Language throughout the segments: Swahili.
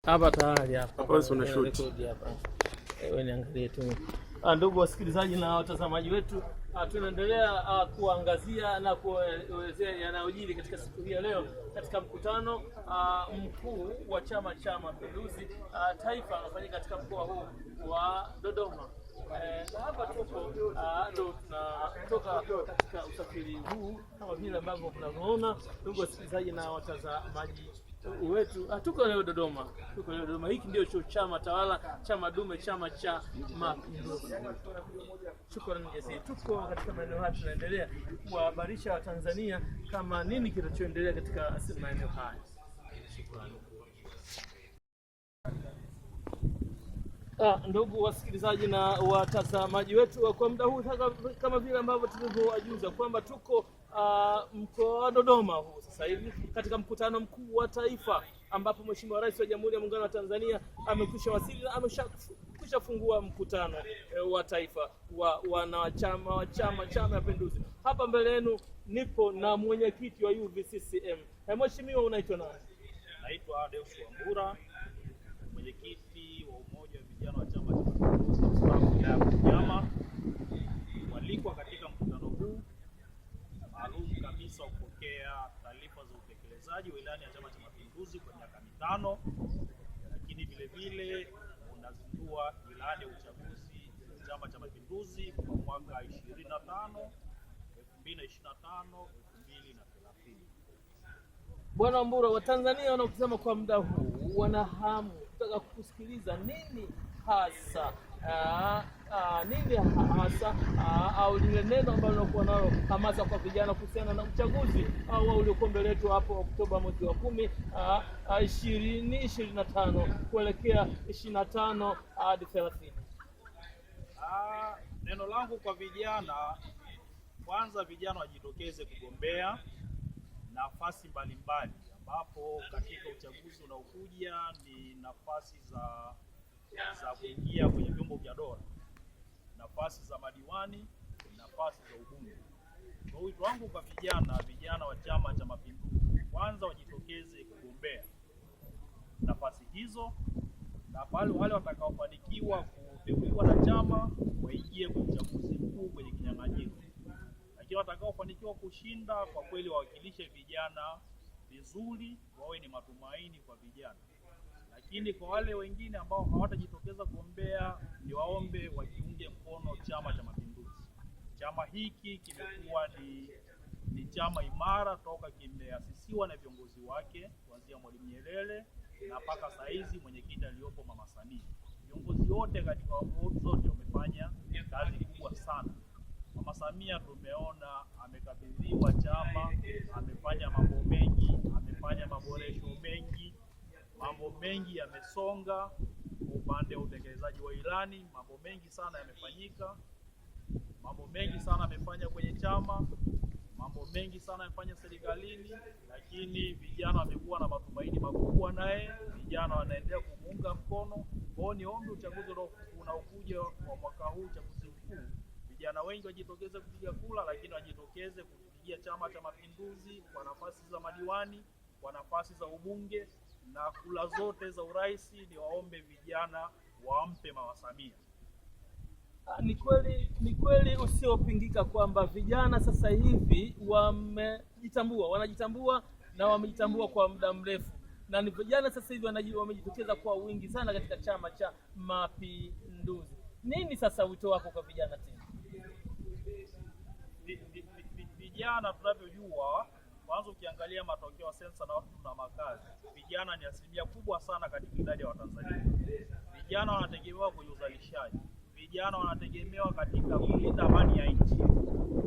Hapa tayari hapa. Hapo una shoot. Hapa. Wewe niangalie tu. Ndugu wasikilizaji na watazamaji wetu, tunaendelea kuangazia na kuelezea yanayojiri katika siku hii ya leo katika mkutano mkuu wa Chama cha Mapinduzi Taifa unafanyika katika mkoa huu wa Dodoma. Na hapa tupo ndo tunatoka katika usafiri huu kama vile ambavyo mnavyoona, ndugu wasikilizaji na watazamaji wetu. Tuko leo Dodoma. Hiki ndio chama tawala, chama dume, Chama cha Mapinduzi. Shukrani jazili. Tuko katika maeneo haya, tunaendelea kuhabarisha Watanzania kama nini kinachoendelea katika maeneo haya. Shukrani. Ndugu wasikilizaji na watazamaji wetu, kwa muda huu kama vile ambavyo tulivyowajuza kwamba tuko mkoa wa Dodoma huu sasa hivi katika mkutano mkuu wa taifa, ambapo Mheshimiwa Rais wa Jamhuri ya Muungano wa Tanzania amekwisha wasili na amekwisha fungua mkutano wa taifa wa wanachama wa Chama cha Mapinduzi. Hapa mbele yenu nipo na mwenyekiti wa UVCCM. Mheshimiwa, unaitwa nani? Naitwa Deus Wambura, mwenyekiti wa umoja wa vijana wa Chama cha Mapinduzi mstaafu ya Butiama. Walikwa katika mkutano huu maalum kabisa wa kupokea taarifa za utekelezaji wa ilani ya Chama cha Mapinduzi kwa miaka mitano, lakini vile vile unazindua ilani ya uchaguzi wa Chama cha Mapinduzi kwa mwaka 2025, 2030. Bwana Wambura, Watanzania wanakusema kwa muda huu wana hamu kutaka kusikiliza nini hasa au lile neno ambalo linakuwa nalo hamasa kwa vijana kuhusiana na uchaguzi au uliokuwa mbele yetu hapo Oktoba mwezi wa 10 2025 kuelekea 25 hadi 30. Neno langu kwa vijana, kwanza vijana wajitokeze kugombea nafasi mbalimbali, ambapo katika uchaguzi unaokuja ni nafasi za kuingia kwenye vyombo vya dola, nafasi za madiwani, nafasi za ubunge. Kwa wito wangu kwa vijana wa Chama cha Mapinduzi, kwanza wajitokeze kugombea nafasi hizo, na wale watakaofanikiwa kuteuliwa na chama waingie kwenye uchaguzi mkuu kwenye kinyang'anyiro. Lakini watakaofanikiwa kushinda, kwa kweli wawakilishe vijana vizuri, wawe ni matumaini kwa vijana. Lakini kwa wale wengine ambao hawatajitokeza kugombea, ni waombe wajiunge mkono Chama cha Mapinduzi. Chama hiki kimekuwa ni chama imara toka kimeasisiwa na viongozi wake kuanzia Mwalimu Nyerere na mpaka saa hizi mwenyekiti aliyopo Mama Samia. Viongozi wote katika awamu zote wamefanya kazi kubwa sana. Mama Samia tumeona amekabidhiwa chama, amefanya mambo mengi, amefanya maboresho mengi, mambo mengi yamesonga. Upande wa utekelezaji wa ilani, mambo mengi sana yamefanyika, mambo mengi sana amefanya kwenye chama, mambo mengi sana amefanya serikalini. Lakini vijana wamekuwa na matumaini makubwa naye, vijana wanaendelea kumuunga mkono. Kwa hiyo niombe uchaguzi unaokuja wa mwaka huu, uchaguzi mkuu, vijana wengi wajitokeze kupiga kura, lakini wajitokeze kupigia Chama cha Mapinduzi kwa nafasi za madiwani, kwa nafasi za ubunge na kura zote za urais. Ni waombe vijana wampe Mama Samia. Ni kweli usiopingika kwamba vijana sasa hivi wanajitambua na wamejitambua kwa muda mrefu, na ni vijana sasa hivi wamejitokeza kwa wingi sana katika Chama cha Mapinduzi. Nini sasa wito wako kwa vijana tena? Vijana tunavyojua, kwanza ukiangalia matokeo ya sensa na watu na makazi, vijana ni asilimia kubwa sana katika idadi ya Watanzania. Vijana wanategemewa kwenye uzalishaji, vijana wanategemewa katika kulinda amani ya nchi.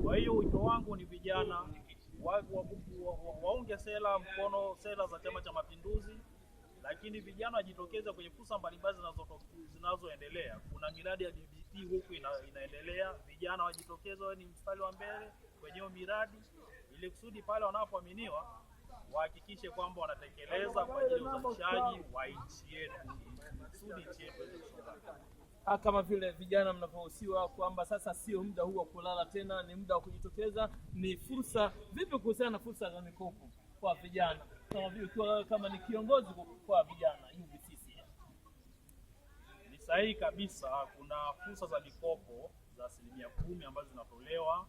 Kwa hiyo wito wangu ni vijana waunge mkono sera za Chama cha Mapinduzi, lakini vijana wajitokeze kwenye fursa mbalimbali zinazoendelea. Kuna miradi ya DBT huku inaendelea, vijana wajitokeze ni mstari wa mbele kwenye miradi, ili kusudi pale wanapoaminiwa wahakikishe kwamba wanatekeleza kwa ajili ya uzalishaji wa nchi yetu, kusudi nchi yetu isonge. Kama vile vijana mnavyohusiwa kwamba sasa sio muda huu wa kulala tena, ni muda wa kujitokeza, ni fursa. Vipi kuhusiana na fursa za mikopo kwa vijana, kama vile kama ni kiongozi kwa vijana UVCCM? sahihi kabisa. Kuna fursa za mikopo za 10% ambazo zinatolewa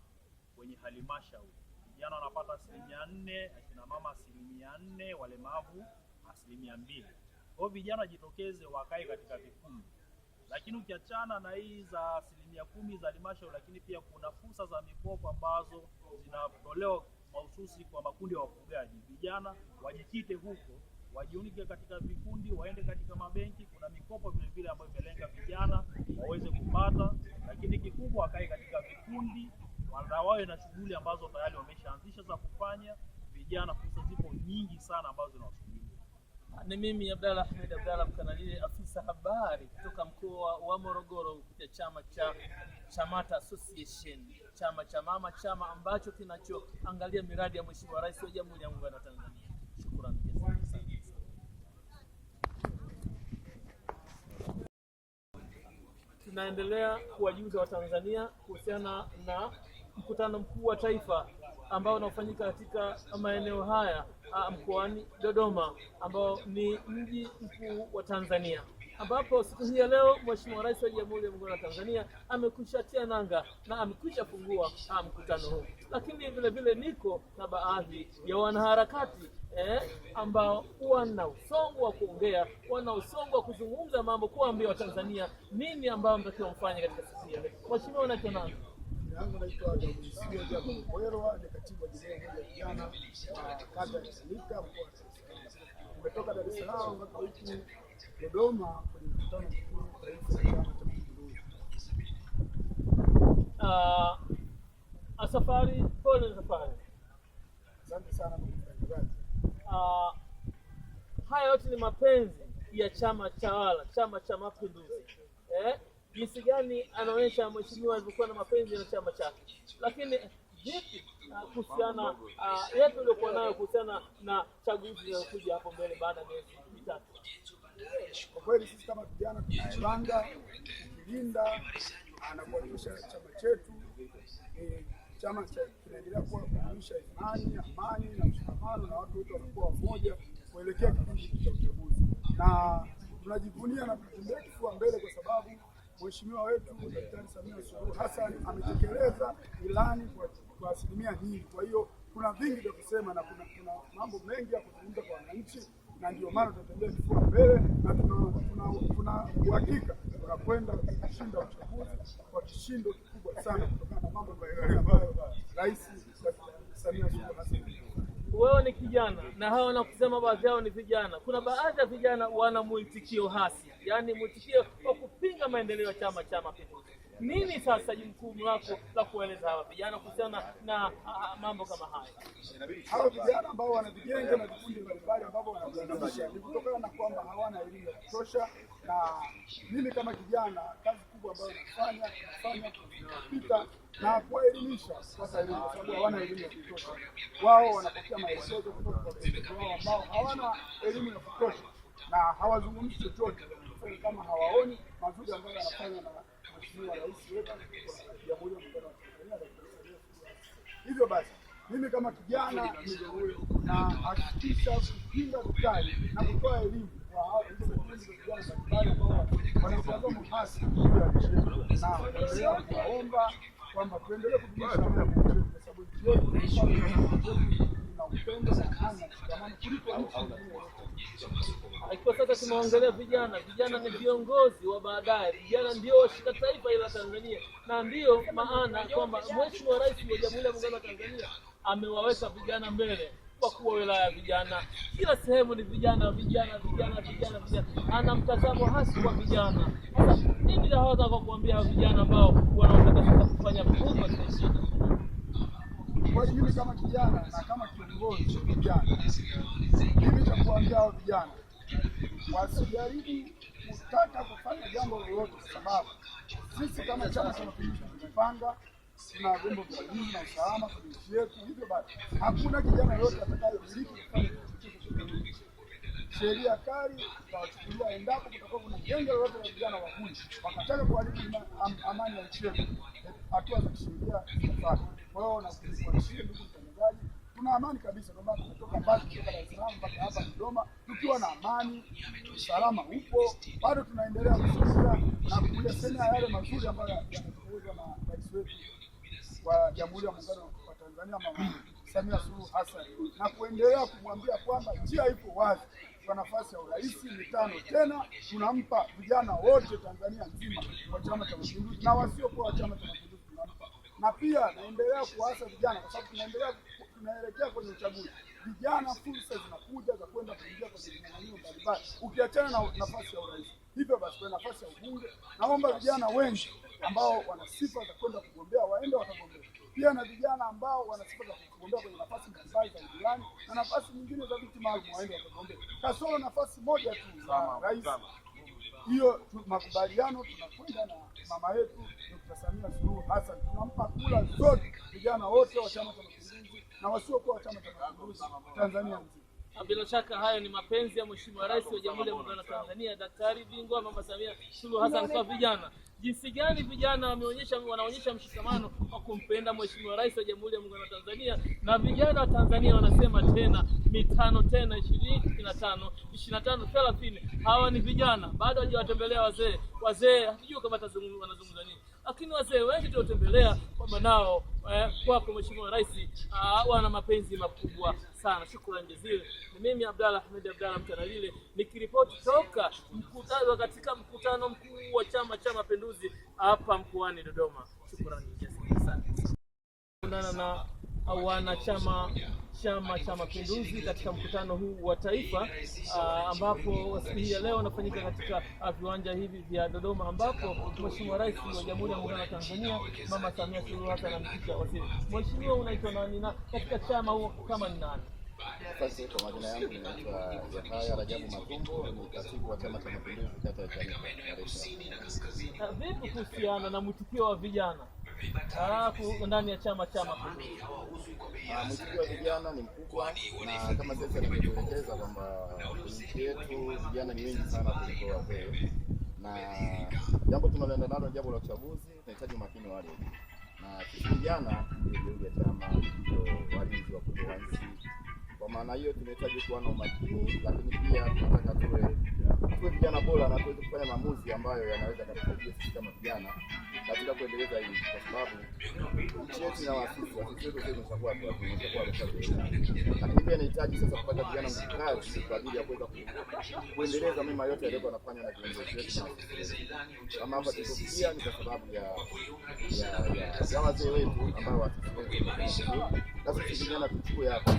kwenye halmashauri. Vijana wanapata 4%, akina mama 4%, walemavu 2%. Kwa hiyo vijana jitokeze wakae katika vikundi. Lakini ukiachana na hii za 10% za halmashauri, lakini pia kuna fursa za mikopo ambazo zinatolewa mahususi kwa makundi ya wafugaji. Vijana wajikite huko, wajiunike katika vikundi, waende katika mabenki. Kuna mikopo vile vile ambayo imelenga vijana waweze kupata, lakini kikubwa wakae katika vikundi, wawe na shughuli ambazo tayari wameshaanzisha za kufanya. Vijana fursa zipo nyingi sana ambazo zinawasubiria. Ni mimi Abdalla Ahmed Abdalla Mkanali, afisa habari kutoka mkoa wa Morogoro kupitia chama cha Chamata Association, chama cha mama, chama ambacho kinachoangalia miradi ya Mheshimiwa Rais wa Jamhuri ya Muungano wa Tanzania. Shukrani. Tunaendelea kuwajuza Watanzania kuhusiana na mkutano mkuu wa taifa ambao unafanyika katika maeneo haya mkoani Dodoma, ambao ni mji mkuu wa Tanzania, ambapo siku hii ya leo Mheshimiwa Rais wa Jamhuri ya Muungano wa Tanzania amekwisha tia nanga na amekwisha fungua mkutano huu. Lakini vile vile niko na baadhi ya wanaharakati ambao wana usongo wa kuongea, wana usongo wa kuzungumza mambo, kuambia Watanzania nini ambao mtakiwa mfanye katika siku hii. Mheshimiwa, unaitwa nani? Yangu naitwa Jacob Mwerwa, ni katibu wa jumuiya ya vijana kata ya Chanika, mkoa wa Dar es Salaam. Tumetoka Dar es Salaam mpaka huku Dodoma kwenye mkutano mkuu wa taifa wa Chama cha Mapinduzi. Safari pole safari. Asante sana mtangazaji. Haya yote ni mapenzi ya chama tawala, Chama cha Mapinduzi. Jinsi gani anaonyesha mheshimiwa alivyokuwa na mapenzi na chama chake. Lakini vipi kuhusiana yetu uliokuwa nayo kuhusiana na chaguzi zinazokuja hapo mbele baada ya miezi mitatu? Kwa kweli sisi kama vijana tunapanga kulinda na kuhakikisha chama chetu chama kinaendelea kudumisha imani, amani na mshikamano, na watu wote wanakuwa mmoja kuelekea kipindi cha uchaguzi. Na tunajivunia na kutembea kifua mbele kwa sababu Mheshimiwa wetu Daktari Samia Suluhu Hassan ametekeleza ilani kwa asilimia nyingi. Kwa hiyo kuna vingi vya kusema na kuna mambo mengi ya kuzungumza kwa wananchi, na ndio maana tunatembea kifua mbele na tuna uhakika tunakwenda kushinda uchaguzi kwa kishindo kikubwa sana kutokana na mambo mbalimbali ambayo Rais Samia Suluhu Hassan. Wewe ni kijana na hawa wanakusema baadhi yao ni vijana. Kuna baadhi ya vijana wana mwitikio hasi, yaani mwitikio wa kupinga maendeleo ya Chama cha Mapinduzi. Nini sasa jukumu lako la kueleza hawa vijana kuhusiana na mambo kama haya? Hawa vijana ambao wanavijenga na vikundi mbalimbali ambavyo wanavianzisha ni kutokana na kwamba hawana elimu ya kutosha, na mimi kama kijana kazi kubwa ambayo nafanya kupita na kuwaelimisha kwa elimu, kwa sababu hawana elimu ya kutosha. Wao wanapokea maelekezo kutoka kwa viongozi wao ambao hawana elimu ya kutosha na hawazungumzi chochote, kama hawaoni mazuri ambayo yanafanywa na Mheshimiwa Rais wetu wa Jamhuri ya Muungano wa Tanzania. Hivyo basi mimi kama kijana na hakikisha kupinga vikali na kutoa elimu kwa hao vijana mbalimbali ambao wanamtazamo hasi na kuendelea kuwaomba kwamba tuendelee kudumisha amani kwa sababu nchi yetu ina upendo na amani na mshikamano kuliko nchi nyingine. Kwa sasa tumeongelea vijana. Vijana ni viongozi wa baadaye. Vijana ndio washika taifa la Tanzania, na ndio maana kwamba Mheshimiwa Rais wa Jamhuri ya Muungano wa Tanzania amewaweka vijana mbele, kwa kuwa wilaya vijana, kila sehemu ni vijana. Ana mtazamo hasi kwa vijana. Sasa nini hawataka kuambia vijana ambao wanaotaka sasa kufanya vurugu katika nchi? Kwa hiyo mimi kama kijana na kama kiongozi wa vijana, mimi cha kuambia hao vijana wasijaribu kutaka kufanya jambo lolote, kwa sababu sisi kama Chama cha Mapinduzi tumepanga, tuna vyombo vya ulinzi na usalama kwa nchi yetu. Hivyo basi hakuna kijana yote atakayemiliki kufanya chochote. Sheria kali tutawachukulia endapo kutakuwa kuna genge lolote la vijana wahuni wakataka kuharibu amani ya nchi yetu. Hatua za kisheria zitafuatwa. Kwa hiyo na kuhakikishia ndugu mtangazaji, tuna amani kabisa, kwa maana tumetoka mbali, kutoka Dar es Salaam mpaka hapa Dodoma tukiwa na amani, usalama upo, bado tunaendelea kushuhudia na kuyasema yale mazuri ambayo yanatekelezwa na rais wetu wa Jamhuri ya Muungano wa Tanzania Mama Samia Suluhu Hassan, na kuendelea kumwambia kwamba njia ipo wazi kwa nafasi ya urais mitano tena. Tunampa vijana wote Tanzania nzima wa Chama cha Mapinduzi na wasiokuwa wa Chama cha Mapinduzi tunampa, na pia naendelea kuasa vijana kwa sababu tunaelekea kwenye uchaguzi. Vijana, fursa zinakuja za kwenda kuingia kwenye maeneo mbalimbali ukiachana na nafasi ya urais. Hivyo basi kwa nafasi ya ubunge naomba vijana wengi ambao wana sifa za kwenda kugombea waende wakagombea. Pia na vijana ambao wana sifa za kugombea kwenye nafasi mbalimbali za udiwani na nafasi nyingine za viti maalum waende wakagombea. Kasoro nafasi moja tu za rais. Hiyo makubaliano tunakwenda na mama yetu Dr. Samia Suluhu Hassan. Tunampa kula zote vijana wote wa Chama cha Mapinduzi na wasiokuwa wa Chama cha Mapinduzi Tanzania nzima. Bila shaka hayo ni mapenzi ya Mheshimiwa Rais wa Jamhuri ya Muungano wa Tanzania Daktari bingwa Mama Samia Suluhu Hassan kwa vijana. Jinsi gani vijana wanaonyesha mshikamano wa kumpenda Mheshimiwa Rais wa Jamhuri ya Muungano wa Tanzania, na vijana wa Tanzania wanasema tena mitano tena 25 30. Hawa ni vijana, bado hawajawatembelea wazee. Wazee hatujui kama wanazungumza nini, lakini wazee wengi tuliotembelea kwamba nao kwako Mheshimiwa Rais wana mapenzi makubwa sana. Shukrani jazili. Ni mimi Abdalla Ahmed Abdalla Mtanalile nikiripoti toka katika mkutano mkuu wa Chama cha Mapinduzi hapa mkoani Dodoma. Shukrani jazili sana. Kuungana na wanachama Chama cha Mapinduzi katika mkutano huu wa taifa ambapo siku hii ya leo unafanyika katika viwanja hivi vya Dodoma, ambapo Mheshimiwa Rais wa Jamhuri ya Muungano wa Tanzania Mama Samia Suluhu Hassan anampisha waziri. Mheshimiwa, unaitwa nani na katika chama huo kama ni nani? Asante. Kwa majina yangu ninaitwa Yahaya Rajabu Matumbo, ni katibu wa Chama cha Mapinduzi kata ya Chanika. Vipi kuhusiana na mwitikio wa vijana ndani ya Chama cha Mapinduzi? Mwitikio wa vijana ni mkubwa, na kama sasa tunavyoelekeza kwamba nchi yetu vijana ni wengi sana kuliko wazee, na jambo tunaloenda nalo ni jambo la uchaguzi. Tunahitaji umakini wa hali, na vijana ndio ya chama ndio walinzi wa kulinda nchi. Kwa maana hiyo tunahitaji kuwa na umakini, lakini pia tunataka tuwe vijana bora na tuweze kufanya maamuzi ambayo yanaweza kutusaidia sisi kama vijana katika kuendeleza hili, kwa sababu nchi yetu ina waasisi wetu sasa tumeshakuwa lakini pia inahitaji sasa kupata vijana mkazi kwa ajili ya kuweza kuendeleza mema yote yaliyokuwa yanafanywa na viongozi wetu. Kama hapa tulipofikia ni kwa sababu ya wazee wetu ambao waasisi wetu, na sisi vijana tuchukue hapa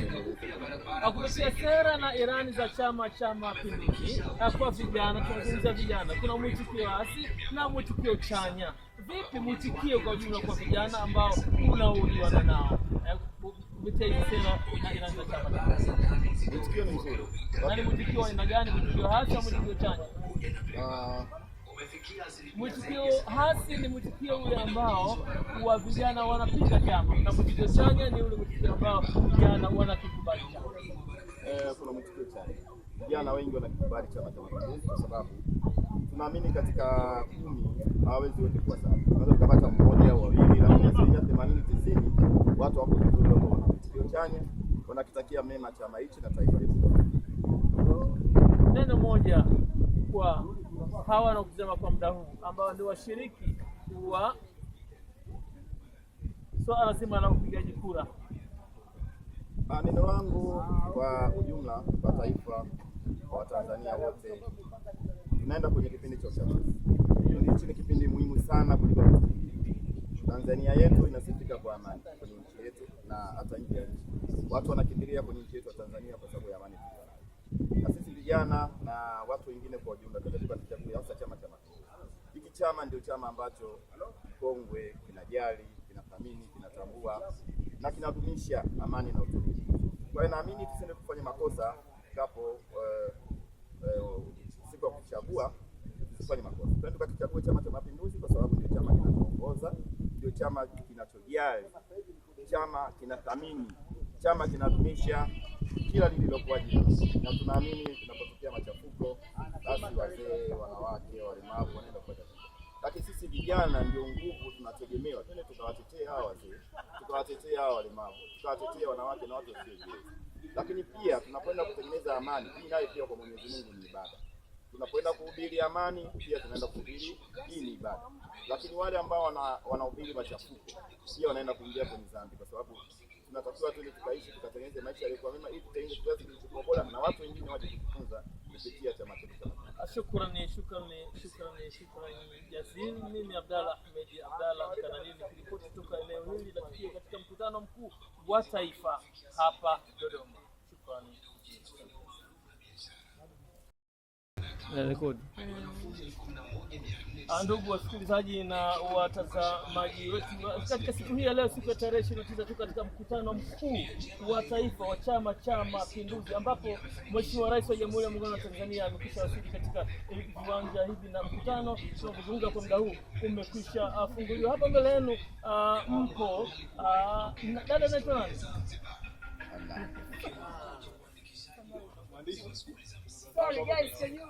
kupitia sera na irani za Chama cha Mapinduzi. Kwa vijana, tunazungumza vijana, kuna mwitikio hasi na mwitikio chanya. Vipi mwitikio kwa jumla kwa vijana ambao unaoiwana nao kupitia hizi sera na irani za Chama cha Mapinduzi? Mwitikio ni mzuri. Yaani mwitikio aina gani? Mwitikio hasi au mwitikio chanya? Mwitikio hasi ni mwitikio ule ambao wa vijana wanapinga chama, na mwitikio chanya ni ule mwitikio ambao vijana wanakikubali chama. Kuna mwitikio chanya. Vijana wengi wanakikubali Chama cha Mapinduzi kwa sababu tunaamini katika 10 hawezi wote kwa sababu unaweza kupata mmoja au wawili, lakini asilimia 80-90 watu wako vizuri, wana mwitikio chanya, wanakitakia mema chama hichi na taifa letu. Neno moja kwa hawa na kusema kwa muda huu ambao ndio washiriki wa swala zima la upigaji kura. Neno langu kwa ujumla kwa taifa, kwa Watanzania wote, tunaenda kwenye kipindi cha uchaguzi. Hichi ni kipindi muhimu sana kuliko Tanzania yetu inasifika kwa amani kwenye nchi yetu na hata nje ya nchi. Watu wanakimbilia kwenye nchi yetu ya Tanzania kwa sababu ya amani. Na sisi vijana na watu wengine kwa ujumla tunataka kuchagua hasa Chama cha Mapinduzi. Hiki chama ndio chama ambacho kongwe, kinajali, kinathamini, kinatambua na kinadumisha amani na utulivu. Kwa hiyo naamini tusende kufanya makosa hapo siku ya kuchagua, tusifanye makosa. Twende tukachague Chama cha Mapinduzi kwa sababu ndio chama kinachoongoza, ndio chama kinachojali, chama kinathamini, chama kinadumisha kila lililokuwa jema. Na tunaamini tunapotokea machafuko, basi wazee, wanawake, walemavu wanaenda kwa tatizo. Lakini sisi vijana ndio nguvu tunategemewa. Twende tukawatetea hawa wazee, tukawatetea hawa walemavu, tukawatetea wanawake na watu wasiojiweza. Lakini pia tunapoenda kutengeneza amani, hii nayo pia kwa Mwenyezi Mungu ni ibada. Tunapoenda kuhubiri amani, pia tunaenda kuhubiri, hii ni ibada. Lakini wale ambao wanahubiri machafuko pia wanaenda kuingia kwenye dhambi, kwa sababu tunatakiwa tu tukaishi tukatengeneze maisha yaliyokuwa mema ili tutengeneze kizazi kilichokuwa bora na watu wengine waje kujifunza kupitia chama chetu. Shukrani jazili. Mimi Abdalla Ahmed Abdalla Mkanalini kiripoti kutoka eneo hili la tukio katika mkutano mkuu wa taifa hapa Dodoma. Shukrani. Rekodi. Ndugu wasikilizaji na watazamaji wetu, katika siku hii ya leo, siku ya tarehe 29, tu katika mkutano mkuu wa taifa wa Chama cha Mapinduzi, ambapo Mheshimiwa Rais wa Jamhuri ya Muungano wa Tanzania amekwisha wasili katika viwanja hivi na mkutano tunazungumza kwa muda huu umekwisha funguliwa. Hapa mbele yenu mpo dada anaitwa nani? Sorry guys, can you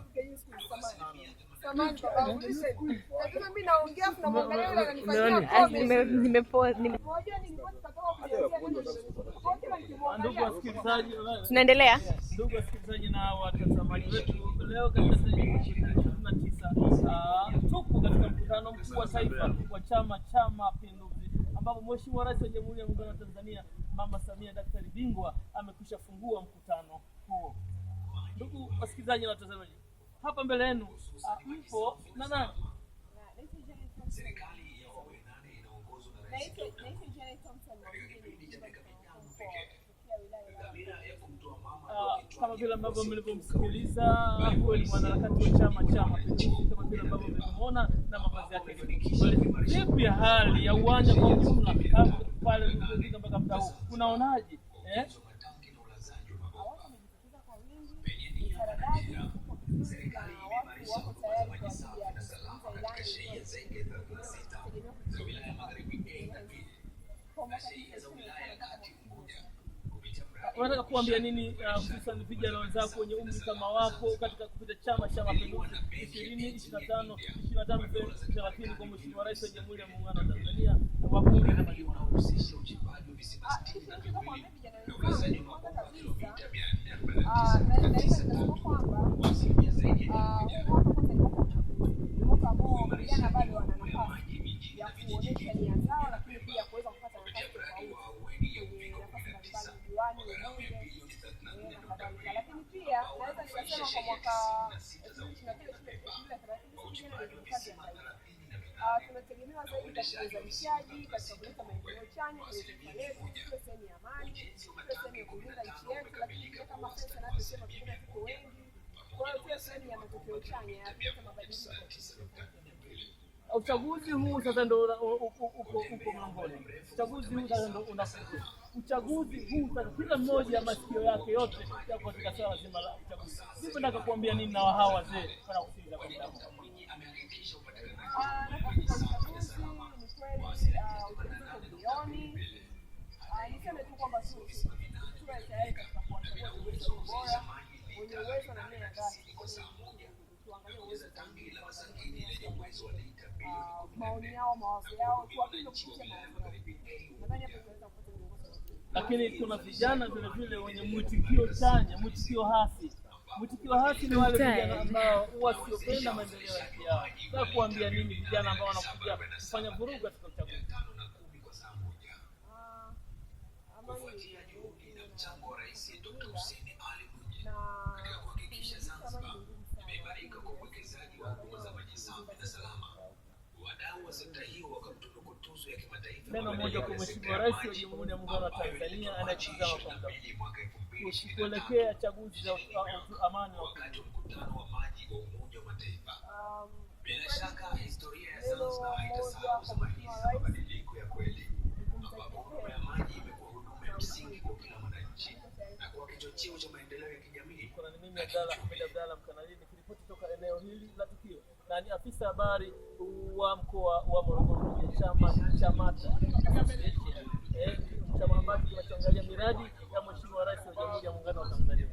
samani baba, lakini mimi naongea na mwangalia yule ananifanyia nimepoa. Ndugu wasikilizaji, tunaendelea. Ndugu wasikilizaji na watazamaji wetu, leo katika tarehe 29 tupo katika mkutano mkuu wa taifa wa Chama cha Mapinduzi, ambapo Mheshimiwa Rais wa Jamhuri ya Muungano wa Tanzania Mama Samia Daktari Bingwa amekwisha fungua mkutano huo. Ndugu wasikilizaji na watazamaji, hapa mbele yenu mpo na nani? Kama vile ambavyo mlivyomsikiliza, huyo ni mwanaharakati wa Chama cha Mapinduzi, kama vile ambavyo mmemuona na mavazi yake. Vipi hali ya uwanja kwa ujumla pale mlipofika mpaka muda huu, unaonaje? Unataka kuambia nini hususan vijana wenzako wenye umri kama wako katika kupita Chama cha Mapinduzi 2025 30 kwa Mheshimiwa Rais wa Jamhuri ya Muungano wa Tanzania, wabunge na madiwani? vijana bado wana nafasi ya kuonyesha nia zao, lakini pia kuweza kupata nafasi tofauti kwenye nafasi mbalimbali, diwani, ubunge na kadhalika. Lakini pia naweza nikasema kwa mwaka 2023 tunategemewa zaidi katika uzalishaji, katika kuleta maendeleo chanya kwenye taifa letu, ikiwa sehemu ya amani, ikiwa sehemu ya kulinda nchi yetu, lakini pia kama sasa navyosema vijana tuko wengi, kwa hiyo pia sehemu ya matokeo chanya ya kuleta mabadiliko. Uchaguzi huu sasa ndio uko mlangoni. Uchaguzi huu sasa ndio unakuja. Uchaguzi huu sasa kila mmoja masikio yake yote yako katika swala zima la uchaguzi. Mimi nataka kuambia nini na hawa wazee wanakusikiliza kwa muda huu? Niseme tu kwamba tuwe tayari katika kuwachagua viongozi bora wenye uwezo na nia ya dhati. Tuangalie uwezo maoni yao, mawazo yao, tuwapime kupitia mawazo yao. Nadhani hapo tunaweza kupata viongozi. Lakini kuna vijana vile vile wenye mwitikio chanya, mwitikio hasi. Mwitikio hasi ni wale vijana ambao wasiopenda maendeleo ya nchi yao. Nataka kuambia nini vijana ambao wanakuja kufanya vurugu katika uchaguzi? Mchango wa Rais Dr. Hussein Ali Mwinyi katika kuhakikisha Zanzibar imeimarika kwa uwekezaji wa huduma za maji safi na salama. Wadau wa sekta hiyo wakamtunuku tuzo ya kimataifa. Neno moja kwa Mheshimiwa Rais wa Jamhuri ya Muungano wa Tanzania anayetazama kwa muda kuelekea chaguzi za amani wakati wa mkutano wa maji wa Umoja wa Mataifa. Bila shaka historia ya Zanzibar haitasahau zamani za mabadiliko ya kweli, ambapo huduma ya maji imekuwa huduma ya msingi kwa kila mwananchi na kwa kichocheo cha maendeleo ya kijamii. Kuna mimi Abdalla Ahmed Abdalla Mkanalini nikiripoti kutoka eneo hili la tukio, na ni afisa habari wa mkoa wa Morogoro ya Chama cha Mapinduzi, chama ambacho kinachoangalia miradi ya Mheshimiwa Rais wa Jamhuri ya Muungano wa Tanzania.